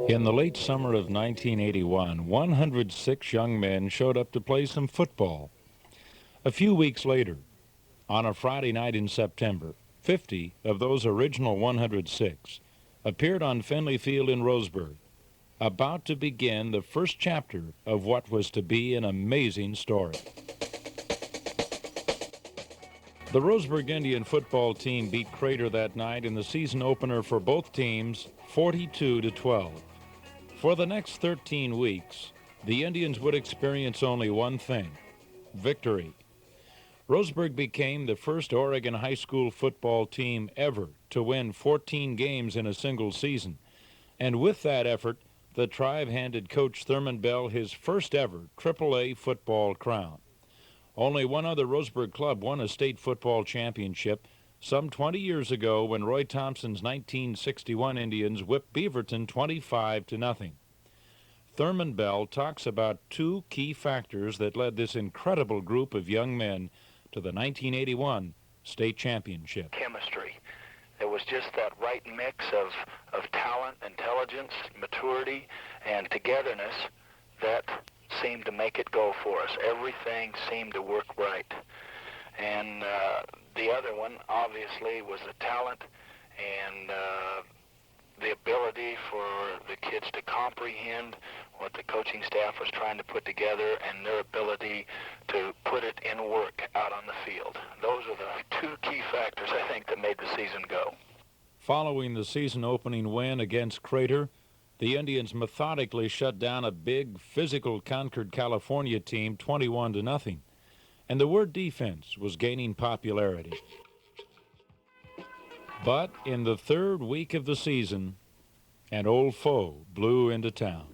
In the late summer of 1981, 106 young men showed up to play some football. A few weeks later, on a Friday night in September, 50 of those original 106 appeared on Finley Field in Roseburg, about to begin the first chapter of what was to be an amazing story. The Roseburg Indian football team beat Crater that night in the season opener for both teams, 42-12. For the next 13 weeks, the Indians would experience only one thing: victory. Roseburg became the first Oregon high school football team ever to win 14 games in a single season. And with that effort, the Tribe handed Coach Thurman Bell his first ever AAA football crown. Only one other Roseburg club won a state football championship some 20 years ago when Roy Thompson's 1961 Indians whipped Beaverton 25-0. Thurman Bell talks about two key factors that led this incredible group of young men to the 1981 state championship. Chemistry. There was just that right mix of talent, intelligence, maturity, and togetherness that seemed to make it go for us. Everything seemed to work right. And the other one, obviously, was the talent and the ability for the kids to comprehend what the coaching staff was trying to put together and their ability to put it in work out on the field. Those are the two key factors, I think, that made the season go. Following the season opening win against Crater, the Indians methodically shut down a big, physical Concord, California team 21-0. And the word defense was gaining popularity. But in the third week of the season, an old foe blew into town.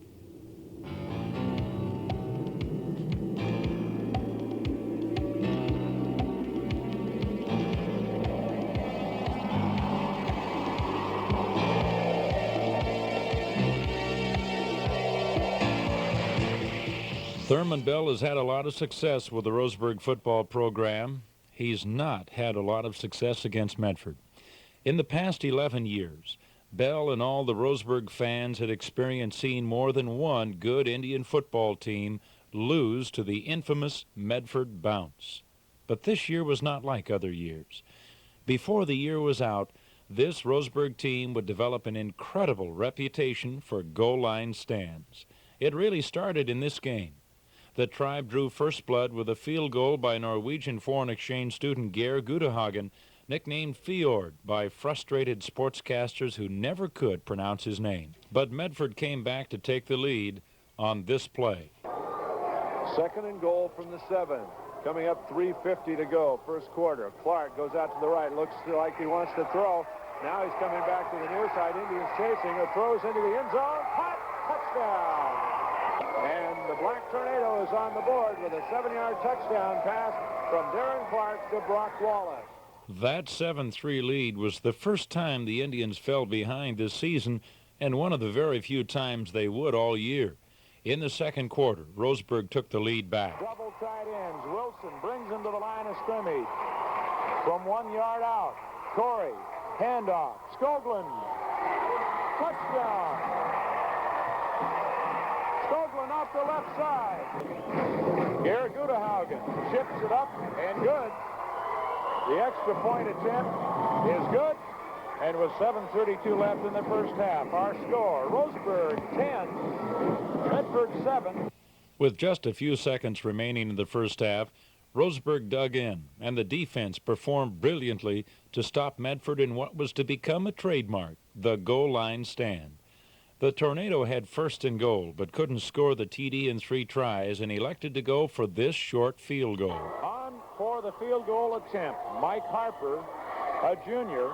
Thurman Bell has had a lot of success with the Roseburg football program. He's not had a lot of success against Medford. In the past 11 years, Bell and all the Roseburg fans had experienced seeing more than one good Indian football team lose to the infamous Medford Bounce. But this year was not like other years. Before the year was out, this Roseburg team would develop an incredible reputation for goal line stands. It really started in this game. The Tribe drew first blood with a field goal by Norwegian foreign exchange student Geir Gudehagen, nicknamed Fjord by frustrated sportscasters who never could pronounce his name. But Medford came back to take the lead on this play. Second and goal from the 7. Coming up 3:50 to go, first quarter. Clark goes out to the right, looks like he wants to throw. Now he's coming back to the near side. Indians chasing, throws into the end zone. Caught, touchdown! And the Black Tornado is on the board with a 7-yard touchdown pass from Darren Clark to Brock Wallace. That 7-3 lead was the first time the Indians fell behind this season, and one of the very few times they would all year. In the second quarter, Roseburg took the lead back. Double tight ends. Wilson brings him to the line of scrimmage. From 1 yard out, Corey, handoff, Skoglund, touchdown. Skoglund off the left side. Geir Gudehagen chips it up and good. The extra point attempt is good, and with 7:32 left in the first half, our score, Roseburg 10, Medford 7. With just a few seconds remaining in the first half, Roseburg dug in, and the defense performed brilliantly to stop Medford in what was to become a trademark, the goal line stand. The Tornado had first and goal, but couldn't score the TD in 3 tries, and elected to go for this short field goal. On for the field goal attempt, Mike Harper, a junior.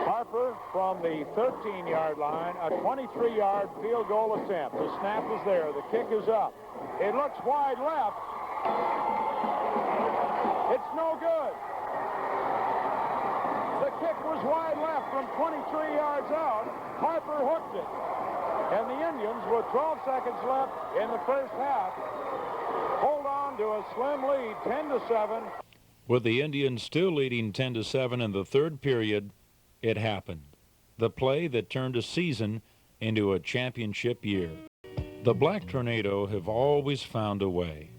Harper from the 13-yard line, a 23-yard field goal attempt. The snap is there. The kick is up. It looks wide left. It's no good. The kick was wide left from 23 yards out. Harper hooked it. And the Indians, with 12 seconds left in the first half, hold on to a slim lead, 10-7. With the Indians still leading 10-7 in the third period, it happened. The play that turned a season into a championship year. The Black Tornado have always found a way.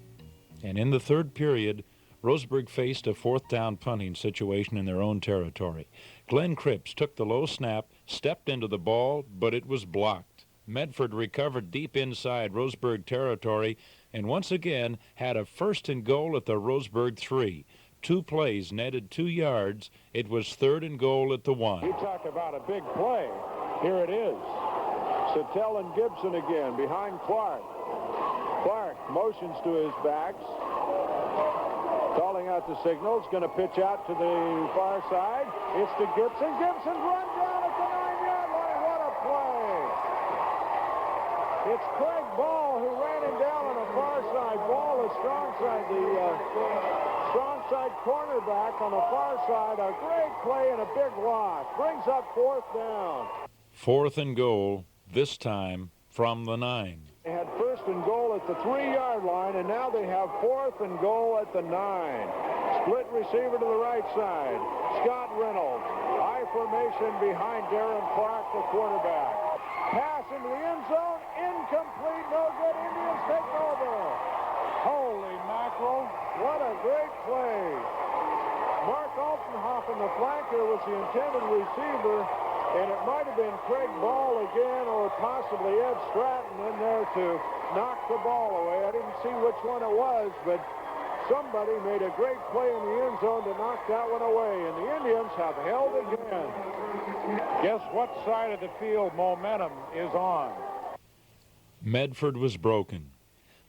And in the third period, Roseburg faced a fourth down punting situation in their own territory. Glenn Cripps took the low snap, stepped into the ball, but it was blocked. Medford recovered deep inside Roseburg territory and once again had a first and goal at the Roseburg 3. 2 plays netted 2 yards. It was 3rd and goal at the 1. You talk about a big play. Here it is. Sattel and Gibson again behind Clark. Clark motions to his backs, calling out the signals, going to pitch out to the far side. It's to Gibson. Gibson's run down at the 9-yard line. What a play! It's Craig Ball who ran him down on the far side. Ball is strong side, the strong side cornerback on the far side. A great play and a big loss. Brings up 4th down. 4th and goal, this time from the 9. They had 1st and goal at the 3-yard line, and now they have 4th and goal at the 9. Split receiver to the right side. Scott Reynolds. I formation behind Darren Clark, the quarterback. Pass into the end zone. Incomplete. No good. Indians take over. Holy mackerel. What a great play. Mark Altenhoff in the flanker was the intended receiver, and it might have been Craig Ball again or possibly Ed Stratton in there to knock the ball away. I didn't see which one it was, but somebody made a great play in the end zone to knock that one away, and the Indians have held again. Guess what side of the field momentum is on? Medford was broken.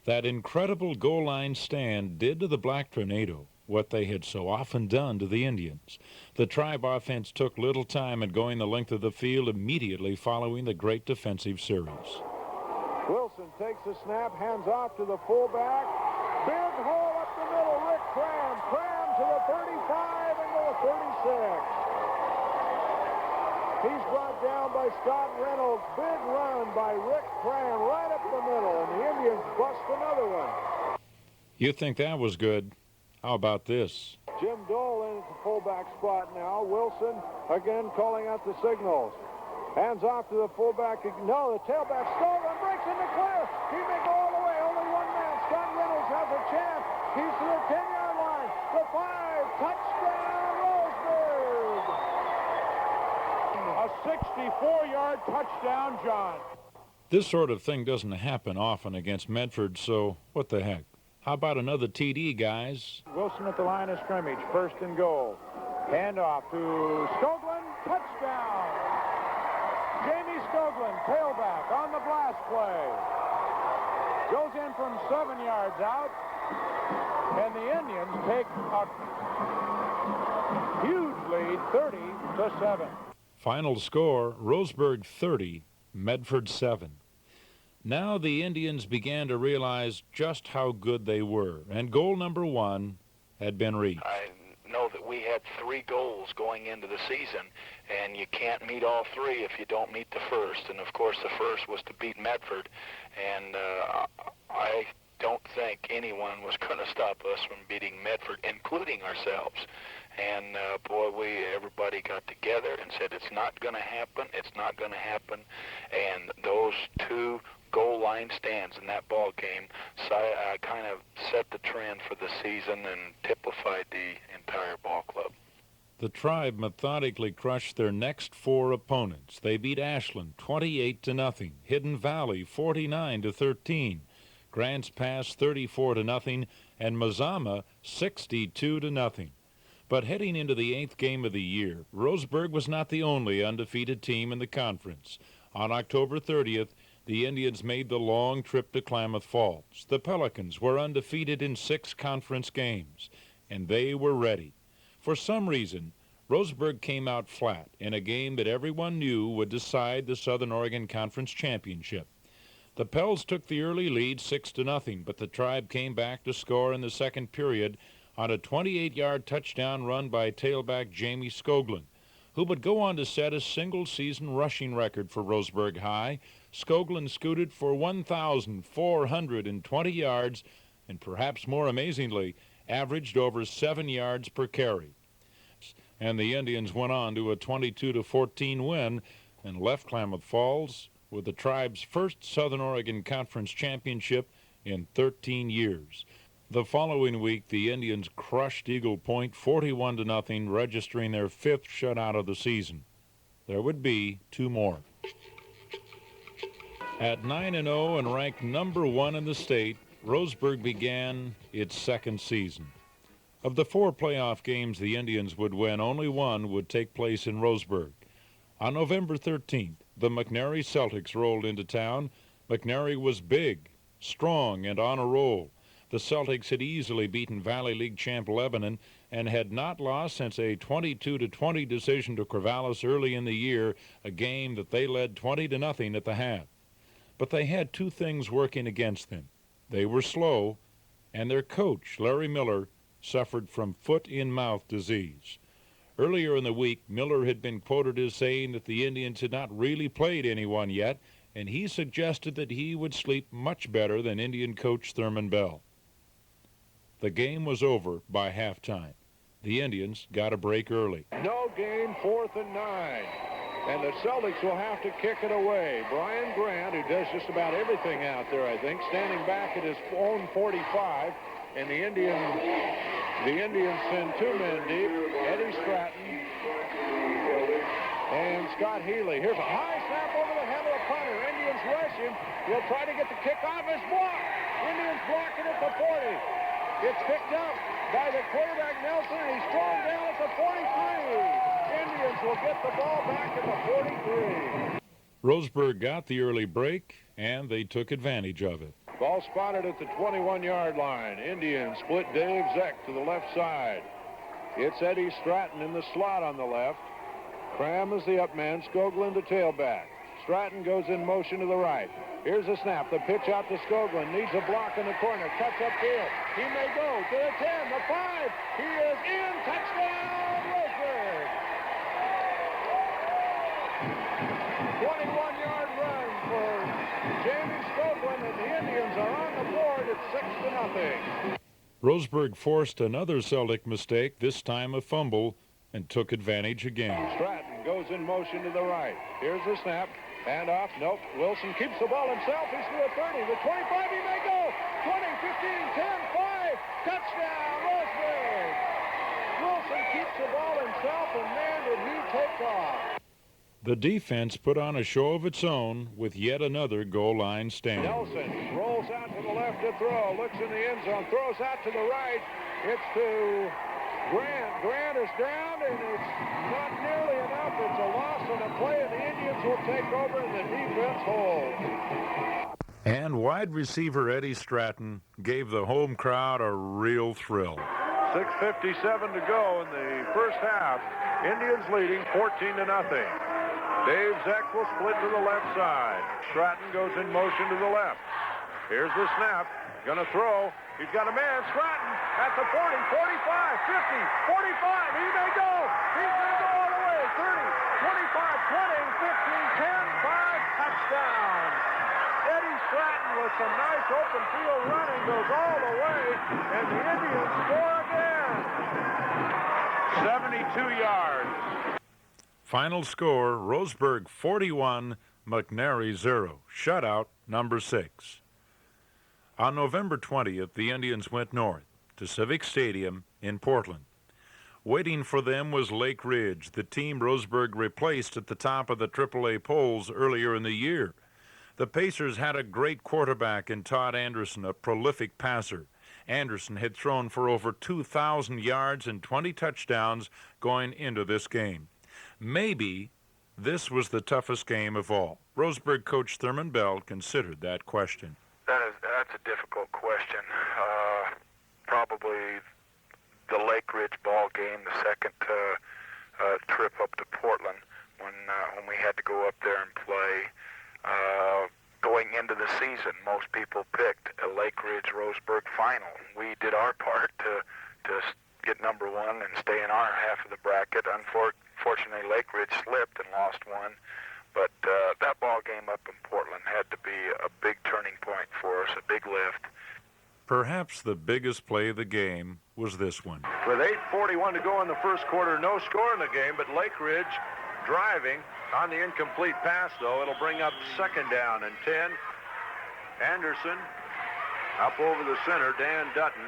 That incredible goal line stand did to the Black Tornado what they had so often done to the Indians. The Tribe offense took little time at going the length of the field immediately following the great defensive series. Wilson takes the snap, hands off to the fullback. Big hole up the middle, Rick Cram. Cram to the 35 and to the 36. He's brought down by Scott Reynolds. Big run by Rick Cram right up the middle, and the Indians bust another one. You think that was good? How about this? Jim Dole in at the fullback spot now. Wilson again calling out the signals. Hands off to the fullback. No, the tailback stolen, breaks in the clear. He may go all the way. Only one man. Scott Reynolds has a chance. He's to the 10-yard line. The 5. Touchdown, Roseburg. A 64-yard touchdown, John. This sort of thing doesn't happen often against Medford, so what the heck? How about another TD, guys? Wilson at the line of scrimmage. 1st and goal. Handoff to Skoglund. Touchdown. Jamie Skoglund, tailback on the blast play. Goes in from 7 yards out. And the Indians take a huge lead, 30-7. Final score, Roseburg 30, Medford 7. Now the Indians began to realize just how good they were, and goal number 1 had been reached. I know that we had 3 goals going into the season, and you can't meet all 3 if you don't meet the first. And, of course, the first was to beat Medford, and I don't think anyone was going to stop us from beating Medford, including ourselves. And, boy, everybody got together and said, it's not going to happen, it's not going to happen. And those 2 goal line stands in that ball game kind of set the trend for the season and typified the entire ball club. The Tribe methodically crushed their next 4 opponents. They beat Ashland 28-0, Hidden Valley 49-13, Grants Pass 34-0, and Mazama 62-0. But heading into the 8th game of the year, Roseburg was not the only undefeated team in the conference. On October 30th, the Indians made the long trip to Klamath Falls. The Pelicans were undefeated in 6 conference games, and they were ready. For some reason, Roseburg came out flat in a game that everyone knew would decide the Southern Oregon Conference Championship. The Pels took the early lead 6-0, but the Tribe came back to score in the second period on a 28-yard touchdown run by tailback Jamie Skoglund, who would go on to set a single-season rushing record for Roseburg High. Skoglund scooted for 1,420 yards, and perhaps more amazingly, averaged over 7 yards per carry. And the Indians went on to a 22-14 win and left Klamath Falls with the tribe's first Southern Oregon Conference championship in 13 years. The following week, the Indians crushed Eagle Point 41-0, registering their 5th shutout of the season. There would be 2 more. At 9-0 and ranked number 1 in the state, Roseburg began its 2nd season. Of the 4 playoff games the Indians would win, only one would take place in Roseburg. On November 13th, the McNary Celtics rolled into town. McNary was big, strong, and on a roll. The Celtics had easily beaten Valley League champ Lebanon and had not lost since a 22-20 decision to Corvallis early in the year, a game that they led 20-0 at the half. But they had 2 things working against them. They were slow, and their coach, Larry Miller, suffered from foot-in-mouth disease. Earlier in the week, Miller had been quoted as saying that the Indians had not really played anyone yet, and he suggested that he would sleep much better than Indian coach Thurman Bell. The game was over by halftime. The Indians got a break early. No gain, 4th and 9. And the Celtics will have to kick it away. Brian Grant, who does just about everything out there, I think, standing back at his own 45. And the Indians send 2 men deep, Eddie Stratton and Scott Healy. Here's a high snap over the head of the punter. Indians rush him. Will try to get the kick off his block. Indians blocking at the 40. It's picked up by the quarterback, Nelson, and he's thrown down at the 43. Indians will get the ball back at the 43. Roseburg got the early break, and they took advantage of it. Ball spotted at the 21-yard line. Indians split Dave Zeck to the left side. It's Eddie Stratton in the slot on the left. Cram is the up man, Skoglund the tailback. Stratton goes in motion to the right. Here's a snap. The pitch out to Skoglund. Needs a block in the corner. Cuts upfield. He may go to the 10, the 5. He is in. Touchdown, Roseburg. 21-yard run for Jamie Skoglund, and the Indians are on the board at 6-0. Roseburg forced another Celtic mistake, this time a fumble, and took advantage again. Stratton goes in motion to the right. Here's the snap. Hand off. Nope. Wilson keeps the ball himself. He's to the 30. The 25. He may go. 20, 15, 10, 5. Touchdown, Roseburg. Wilson keeps the ball himself, and man, did he take off. The defense put on a show of its own with yet another goal line stand. Nelson rolls out to the left to throw. Looks in the end zone. Throws out to the right. It's to Grant. Grant is down, and it's not nearly enough. It's a loss on a play, and the Indians will take over, and the defense holds. And wide receiver Eddie Stratton gave the home crowd a real thrill. 6:57 to go in the first half. Indians leading 14-0. Dave Zeck will split to the left side. Stratton goes in motion to the left. Here's the snap. Gonna throw. He's got a man. Stratton at the 40, 45, 50, 45. He may go. He's going to go all the way. 30, 25, 20, 15, 10, 5. Touchdown. Eddie Stratton with some nice open field running goes all the way, and the Indians score again. 72 yards. Final score, Roseburg 41, McNary 0. Shutout number 6. On November 20th, the Indians went north to Civic Stadium in Portland. Waiting for them was Lake Ridge, the team Roseburg replaced at the top of the AAA polls earlier in the year. The Pacers had a great quarterback in Todd Anderson, a prolific passer. Anderson had thrown for over 2,000 yards and 20 touchdowns going into this game. Maybe this was the toughest game of all. Roseburg coach Thurman Bell considered that question. That's a difficult question. Probably the Lake Ridge ball game, the second trip up to Portland, when we had to go up there and play. Going into the season, most people picked a Lake Ridge Roseburg final. We did our part to get number 1 and stay in our half of the bracket. Unfortunately, Lake Ridge slipped and lost one. But that ball game up in Portland had to be a big turning point for us, a big lift. Perhaps the biggest play of the game was this one. With 8:41 to go in the first quarter, no score in the game, but Lake Ridge driving on the incomplete pass, though. It'll bring up second down and 10. Anderson up over the center, Dan Dutton.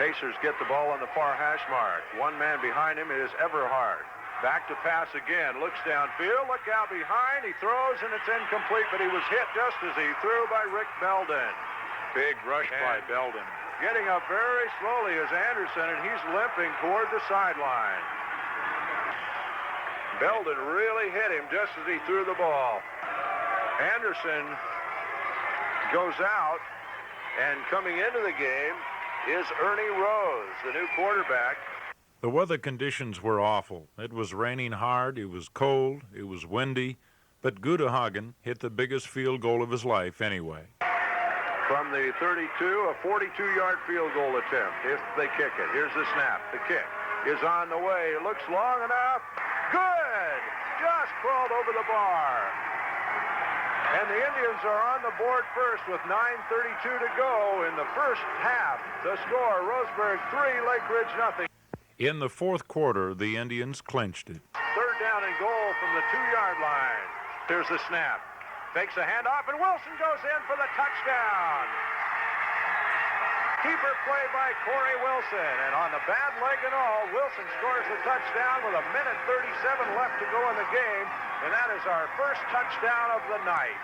Pacers get the ball on the far hash mark. One man behind him is Everhard. Back to pass again, looks downfield, look out behind, he throws and it's incomplete, but he was hit just as he threw by Rick Belden. Big rush by Belden. Getting up very slowly is Anderson, and he's limping toward the sideline. Belden really hit him just as he threw the ball. Anderson goes out, and coming into the game is Ernie Rose, the new quarterback. The weather conditions were awful. It was raining hard, it was cold, it was windy, but Gudahagen hit the biggest field goal of his life anyway. From the 32, a 42-yard field goal attempt if they kick it. Here's the snap. The kick is on the way. It looks long enough. Good! Just crawled over the bar. And the Indians are on the board first with 9:32 to go in the first half. The score, Roseburg 3, Lake Ridge nothing. In the fourth quarter, the Indians clinched it. Third down and goal from the 2-yard line. Here's the snap. Fakes a handoff, and Wilson goes in for the touchdown. Keeper play by Corey Wilson, and on the bad leg and all, Wilson scores the touchdown with 1:37 left to go in the game, and that is our first touchdown of the night.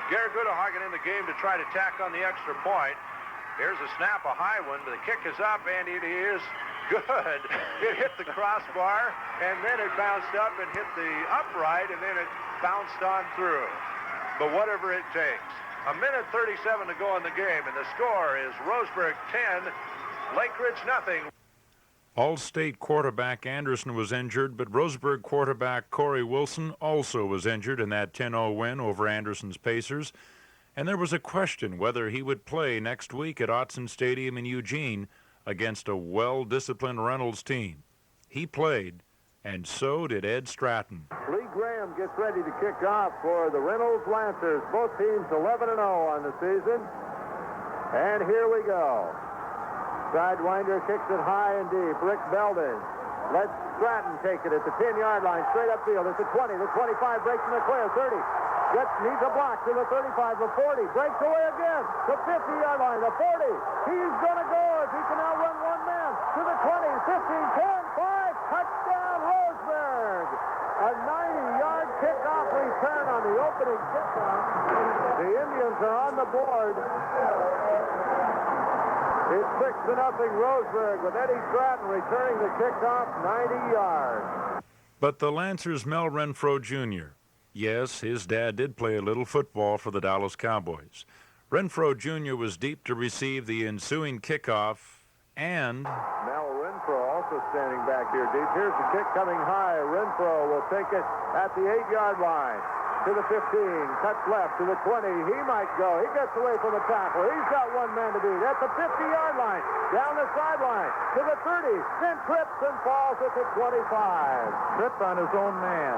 Gary Gudahagen in the game to try to tack on the extra point. Here's a snap, a high one, but the kick is up, and it is good. It hit the crossbar, and then it bounced up and hit the upright, and then it bounced on through. But whatever it takes. 1:37 to go in the game, and the score is Roseburg 10, Lake Ridge nothing. All-State quarterback Anderson was injured, but Roseburg quarterback Corey Wilson also was injured in that 10-0 win over Anderson's Pacers. And there was a question whether he would play next week at Autzen Stadium in Eugene against a well-disciplined Reynolds team. He played, and so did Ed Stratton. Lee Graham gets ready to kick off for the Reynolds Lancers. Both teams 11-0 on the season. And here we go. Sidewinder kicks it high and deep. Rick Belden lets Stratton take it at the 10-yard line, straight upfield. It's the 20, the 25, breaks in the clear, 30. Needs a block to the 35, the 40, breaks away again, the 50-yard line, the 40. He's going to go if he can outrun one man to the 20, 15, 10, 5, touchdown Roseburg. A 90-yard kickoff return on the opening kickoff. The Indians are on the board. It's 6-0 Roseburg with Eddie Stratton returning the kickoff 90 yards. But the Lancers' Mel Renfro Jr., yes, his dad did play a little football for the Dallas Cowboys. Renfro Jr. was deep to receive the ensuing kickoff, and Mel Renfro also standing back here deep. Here's the kick coming high. Renfro will take it at the 8-yard line. To the 15, cuts left to the 20. He might go. He gets away from the tackler. He's got one man to beat. At the 50-yard line, down the sideline to the 30, then trips and falls at the 25. Tripped on his own man.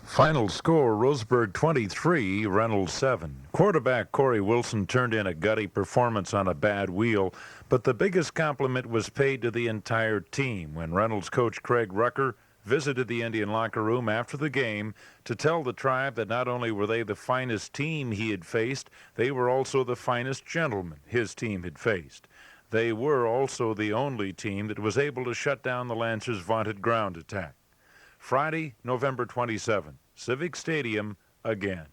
final score, Roseburg 23, Reynolds 7. Quarterback Corey Wilson turned in a gutty performance on a bad wheel, but the biggest compliment was paid to the entire team when Reynolds coach Craig Rucker visited the Indian locker room after the game to tell the tribe that not only were they the finest team he had faced, they were also the finest gentlemen his team had faced. They were also the only team that was able to shut down the Lancers' vaunted ground attack. Friday, November 27, Civic Stadium again.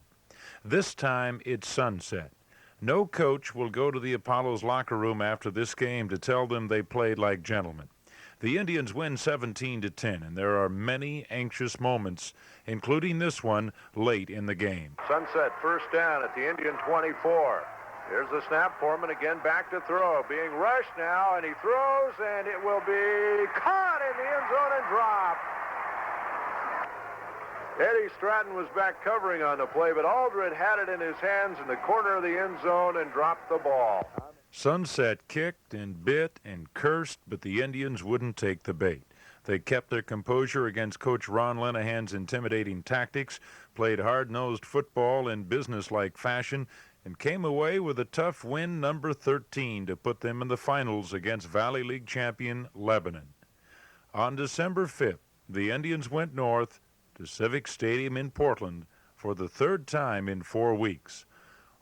This time it's sunset. No coach will go to the Apollo's locker room after this game to tell them they played like gentlemen. The Indians win 17-10, and there are many anxious moments, including this one late in the game. Sunset, first down at the Indian 24. Here's the snap. Foreman again back to throw. Being rushed now, and he throws, and it will be caught in the end zone and dropped. Eddie Stratton was back covering on the play, but Aldred had it in his hands in the corner of the end zone and dropped the ball. Sunset kicked and bit and cursed, but the Indians wouldn't take the bait. They kept their composure against Coach Ron Linehan's intimidating tactics, played hard-nosed football in businesslike fashion, and came away with a tough win, number 13, to put them in the finals against Valley League champion Lebanon. On December 5th, the Indians went north to Civic Stadium in Portland for the third time in 4 weeks.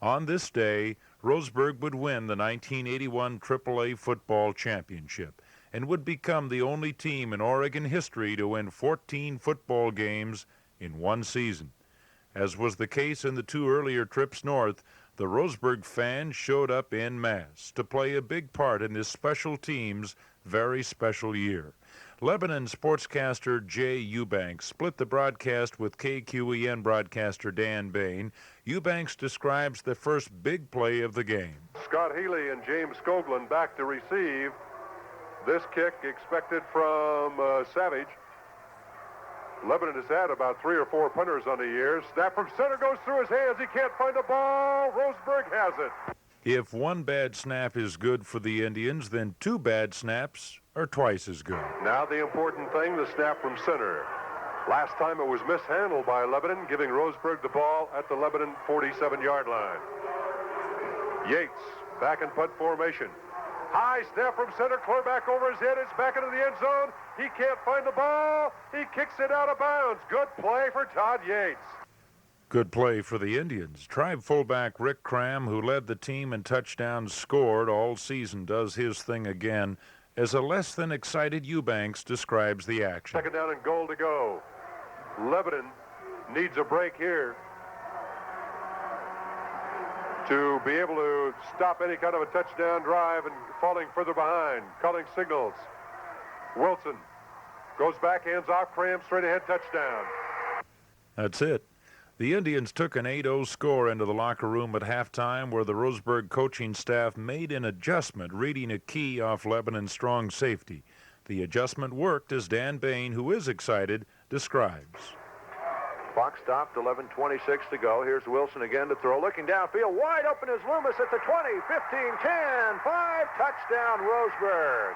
On this day, Roseburg would win the 1981 AAA football championship and would become the only team in Oregon history to win 14 football games in one season. As was the case in the 2 earlier trips north, the Roseburg fans showed up en masse to play a big part in this special team's very special year. Lebanon sportscaster Jay Eubanks split the broadcast with KQEN broadcaster Dan Bain. Eubanks describes the first big play of the game. Scott Healy and James Skoglund back to receive. This kick expected from Savage. Lebanon has had about 3 or 4 punters on the year. Snap from center goes through his hands. He can't find the ball. Roseburg has it. If one bad snap is good for the Indians, then 2 bad snaps are twice as good. Now the important thing, the snap from center. Last time it was mishandled by Lebanon, giving Roseburg the ball at the Lebanon 47-yard line. Yates back in punt formation. High snap from center, clear back over his head. It's back into the end zone. He can't find the ball. He kicks it out of bounds. Good play for Todd Yates. Good play for the Indians. Tribe fullback Rick Cram, who led the team in touchdowns scored all season, does his thing again as a less than excited Eubanks describes the action. 2nd down and goal to go. Lebanon needs a break here to be able to stop any kind of a touchdown drive and falling further behind. Calling signals. Wilson goes back, hands off, Cram, straight ahead, touchdown. That's it. The Indians took an 8-0 score into the locker room at halftime, where the Roseburg coaching staff made an adjustment, reading a key off Lebanon's strong safety. The adjustment worked, as Dan Bain, who is excited, describes. Clock stopped, 11:26 to go. Here's Wilson again to throw. Looking downfield, wide open is Loomis at the 20, 15, 10, 5, touchdown Roseburg.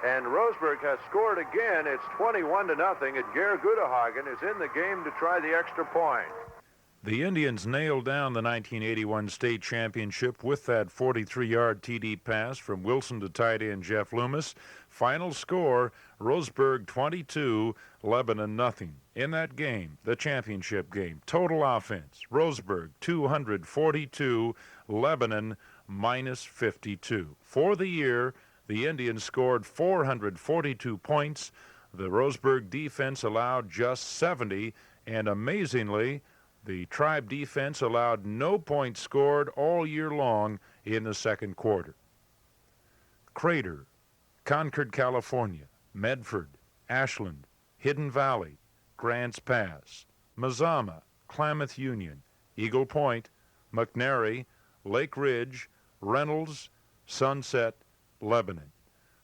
And Roseburg has scored again. It's 21-0, and Ger Gudehagen is in the game to try the extra point. The Indians nailed down the 1981 state championship with that 43-yard TD pass from Wilson to tight end Jeff Loomis. Final score, Roseburg 22, Lebanon nothing. In that game, the championship game, total offense, Roseburg 242, Lebanon minus 52. For the year, the Indians scored 442 points. The Roseburg defense allowed just 70, and amazingly, the Tribe defense allowed no points scored all year long in the second quarter. Crater, Concord, California, Medford, Ashland, Hidden Valley, Grants Pass, Mazama, Klamath Union, Eagle Point, McNary, Lake Ridge, Reynolds, Sunset, Lebanon.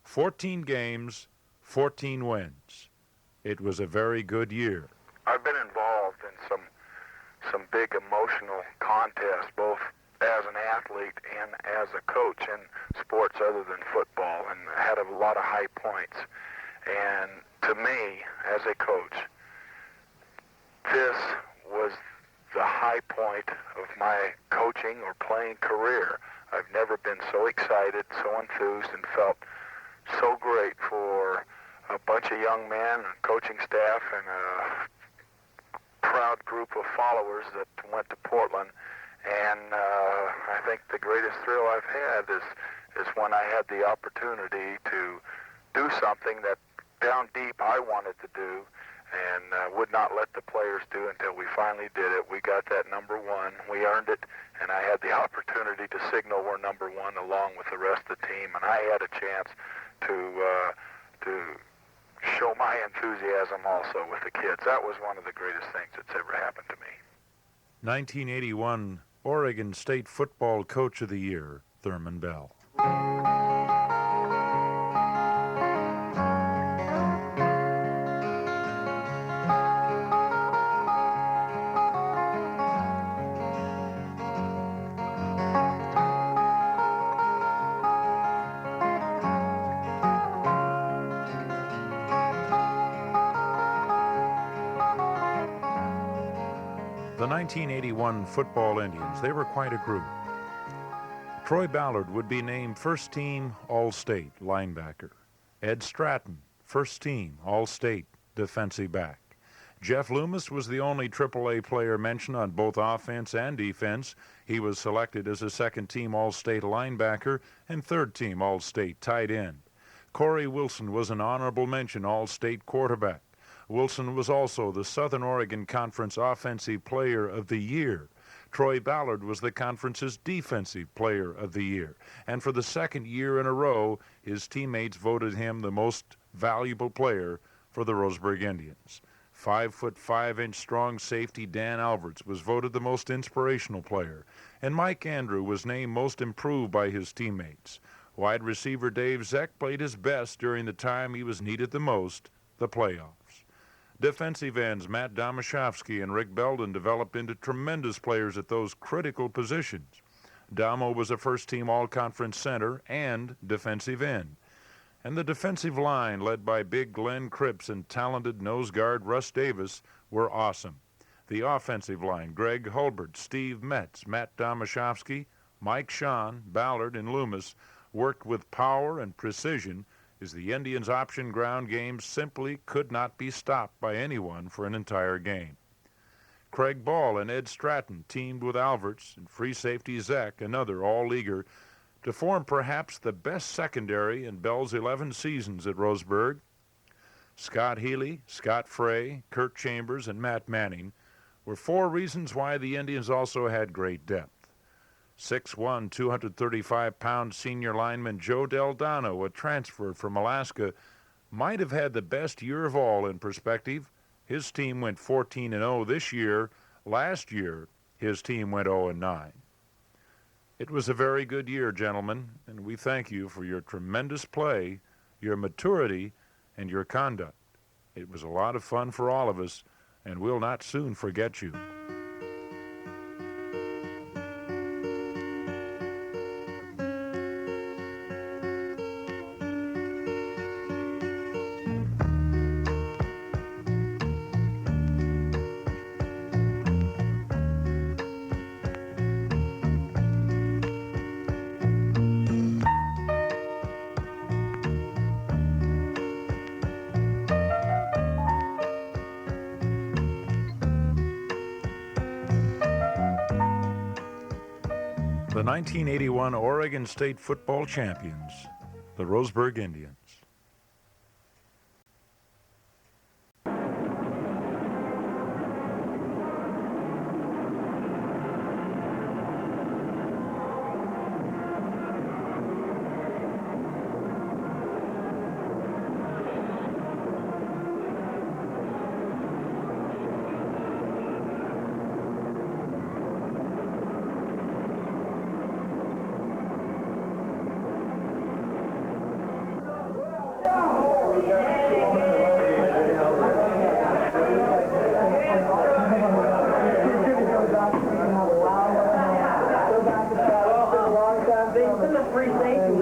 14 games, 14 wins. It was a very good year. I've been involved in some big emotional contests, both as an athlete and as a coach in sports other than football, and had a lot of high points. And to me, as a coach, this was the high point of my coaching or playing career. I've never been so excited, so enthused, and felt so great for a bunch of young men, coaching staff, and a proud group of followers that went to Portland. And I think the greatest thrill I've had is when I had the opportunity to do something that down deep I wanted to do and would not let the players do until we finally did it. We got that number 1. We earned it, and I had the opportunity to signal we're number 1 along with the rest of the team, and I had a chance to show my enthusiasm also with the kids. That was one of the greatest things that's ever happened to me. 1981 Oregon State Football Coach of the Year, Thurman Bell. The The 1981 football Indians, they were quite a group. Troy Ballard would be named first-team All-State linebacker. Ed Stratton, first-team All-State defensive back. Jeff Loomis was the only AAA player mentioned on both offense and defense. He was selected as a second-team All-State linebacker and third-team All-State tight end. Corey Wilson was an honorable mention All-State quarterback. Wilson was also the Southern Oregon Conference Offensive Player of the Year. Troy Ballard was the conference's Defensive Player of the Year. And for the second year in a row, his teammates voted him the most valuable player for the Roseburg Indians. 5'5" strong safety Dan Alberts was voted the most inspirational player, and Mike Andrew was named most improved by his teammates. Wide receiver Dave Zeck played his best during the time he was needed the most, the playoffs. Defensive ends Matt Domashowski and Rick Belden developed into tremendous players at those critical positions. Damo was a first-team all-conference center and defensive end. And the defensive line, led by big Glenn Cripps and talented nose guard Russ Davis, were awesome. The offensive line, Greg Hulbert, Steve Metz, Matt Domashowski, Mike Shawn, Ballard, and Loomis worked with power and precision as the Indians' option ground game simply could not be stopped by anyone for an entire game. Craig Ball and Ed Stratton teamed with Alberts and free safety Zeck, another all-leaguer, to form perhaps the best secondary in Bell's 11 seasons at Roseburg. Scott Healy, Scott Frey, Kurt Chambers, and Matt Manning were four reasons why the Indians also had great depth. 6'1", 235-pound senior lineman Joe Deldano, a transfer from Alaska, might have had the best year of all in perspective. His team went 14-0 this year. Last year, his team went 0-9. It was a very good year, gentlemen, and we thank you for your tremendous play, your maturity, and your conduct. It was a lot of fun for all of us, and we'll not soon forget you. The 1981 Oregon State football champions, the Roseburg Indians. Free safety,